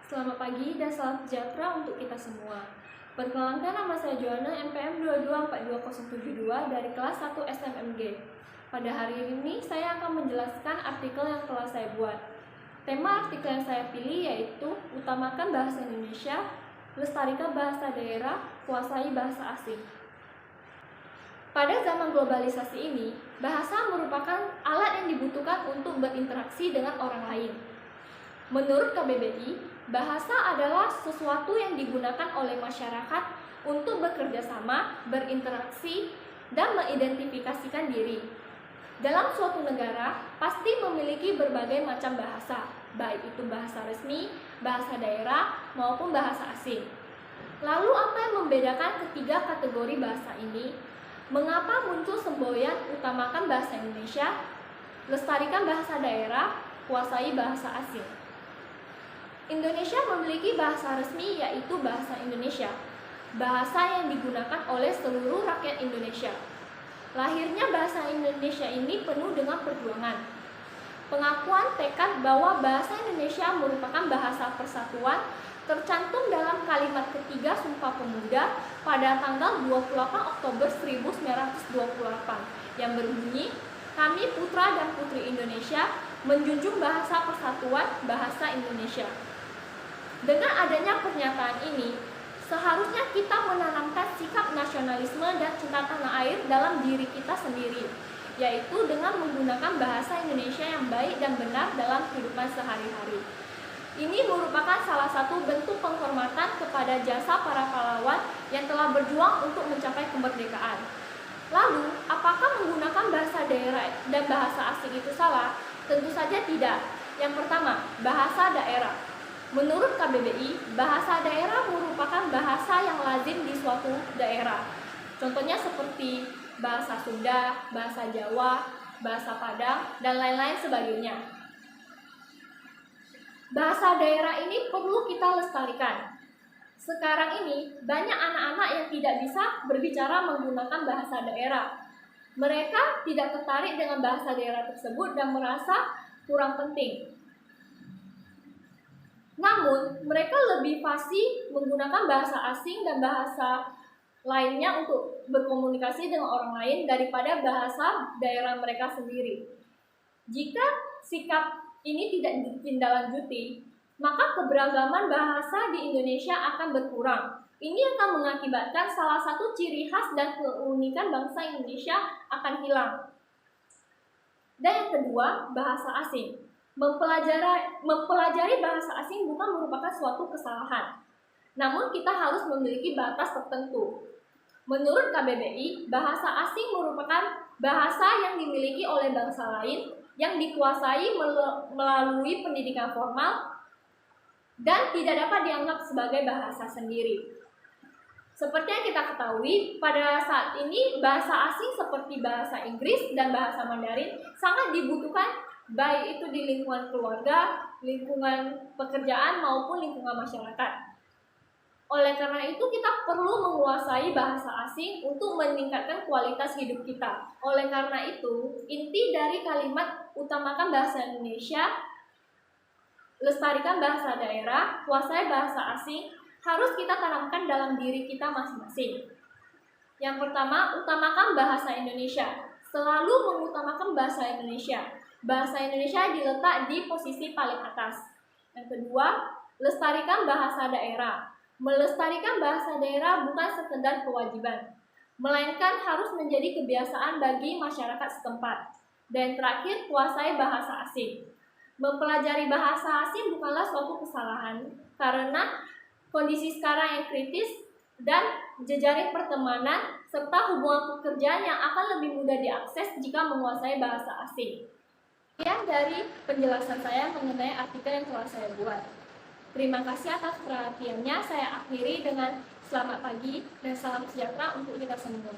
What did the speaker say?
Selamat pagi dan salam sejahtera untuk kita semua. Perkenalkan, nama saya Joanna, NPM 22420772 dari kelas 1 SMMG. Pada hari ini saya akan menjelaskan artikel yang telah saya buat. Tema artikel yang saya pilih yaitu utamakan bahasa Indonesia, lestarikan bahasa daerah, kuasai bahasa asing. Pada zaman globalisasi ini, bahasa merupakan alat yang dibutuhkan untuk berinteraksi dengan orang lain. Menurut KBBI, bahasa adalah sesuatu yang digunakan oleh masyarakat untuk bekerja sama, berinteraksi, dan mengidentifikasikan diri. Dalam suatu negara, pasti memiliki berbagai macam bahasa, baik itu bahasa resmi, bahasa daerah, maupun bahasa asing. Lalu apa yang membedakan ketiga kategori bahasa ini? Mengapa muncul semboyan utamakan bahasa Indonesia, lestarikan bahasa daerah, kuasai bahasa asing? Indonesia memiliki bahasa resmi yaitu bahasa Indonesia, bahasa yang digunakan oleh seluruh rakyat Indonesia. Lahirnya bahasa Indonesia ini penuh dengan perjuangan. Pengakuan tekad bahwa bahasa Indonesia merupakan bahasa persatuan tercantum dalam kalimat ketiga Sumpah Pemuda pada tanggal 28 Oktober 1928 yang berbunyi, "Kami putra dan putri Indonesia menjunjung bahasa persatuan bahasa Indonesia." Dengan adanya pernyataan ini, seharusnya kita menanamkan sikap nasionalisme dan cinta tanah air dalam diri kita sendiri, yaitu dengan menggunakan bahasa Indonesia yang baik dan benar dalam kehidupan sehari-hari. Ini merupakan salah satu bentuk penghormatan kepada jasa para pahlawan yang telah berjuang untuk mencapai kemerdekaan. Lalu, apakah menggunakan bahasa daerah dan bahasa asing itu salah? Tentu saja tidak. Yang pertama, bahasa daerah. Menurut KBBI, bahasa daerah merupakan bahasa yang lazim di suatu daerah. Contohnya seperti bahasa Sunda, bahasa Jawa, bahasa Padang, dan lain-lain sebagainya. Bahasa daerah ini perlu kita lestarikan. Sekarang ini, banyak anak-anak yang tidak bisa berbicara menggunakan bahasa daerah. Mereka tidak tertarik dengan bahasa daerah tersebut dan merasa kurang penting. Namun, mereka lebih fasih menggunakan bahasa asing dan bahasa lainnya untuk berkomunikasi dengan orang lain daripada bahasa daerah mereka sendiri. Jika sikap ini tidak ditindaklanjuti, maka keberagaman bahasa di Indonesia akan berkurang. Ini akan mengakibatkan salah satu ciri khas dan keunikan bangsa Indonesia akan hilang. Dan yang kedua, bahasa asing. Mempelajari bahasa asing bukan merupakan suatu kesalahan. Namun kita harus memiliki batas tertentu. Menurut KBBI, bahasa asing merupakan bahasa yang dimiliki oleh bangsa lain yang dikuasai melalui pendidikan formal dan tidak dapat dianggap sebagai bahasa sendiri. Seperti yang kita ketahui, pada saat ini bahasa asing seperti bahasa Inggris dan bahasa Mandarin sangat dibutuhkan baik itu di lingkungan keluarga, lingkungan pekerjaan maupun lingkungan masyarakat. Oleh karena itu kita perlu menguasai bahasa asing untuk meningkatkan kualitas hidup kita. Oleh karena itu, inti dari kalimat utamakan bahasa Indonesia, lestarikan bahasa daerah, kuasai bahasa asing harus kita tanamkan dalam diri kita masing-masing. Yang pertama, utamakan bahasa Indonesia. Selalu mengutamakan bahasa Indonesia. Bahasa Indonesia diletak di posisi paling atas. Yang kedua, lestarikan bahasa daerah. Melestarikan bahasa daerah bukan sekedar kewajiban, melainkan harus menjadi kebiasaan bagi masyarakat setempat. Dan terakhir, kuasai bahasa asing. Mempelajari bahasa asing bukanlah suatu kesalahan, karena kondisi sekarang yang kritis dan jejaring pertemanan serta hubungan pekerjaan yang akan lebih mudah diakses jika menguasai bahasa asing. Sekian dari penjelasan saya mengenai artikel yang telah saya buat. Terima kasih atas perhatiannya. Saya akhiri dengan selamat pagi dan salam sejahtera untuk kita semua.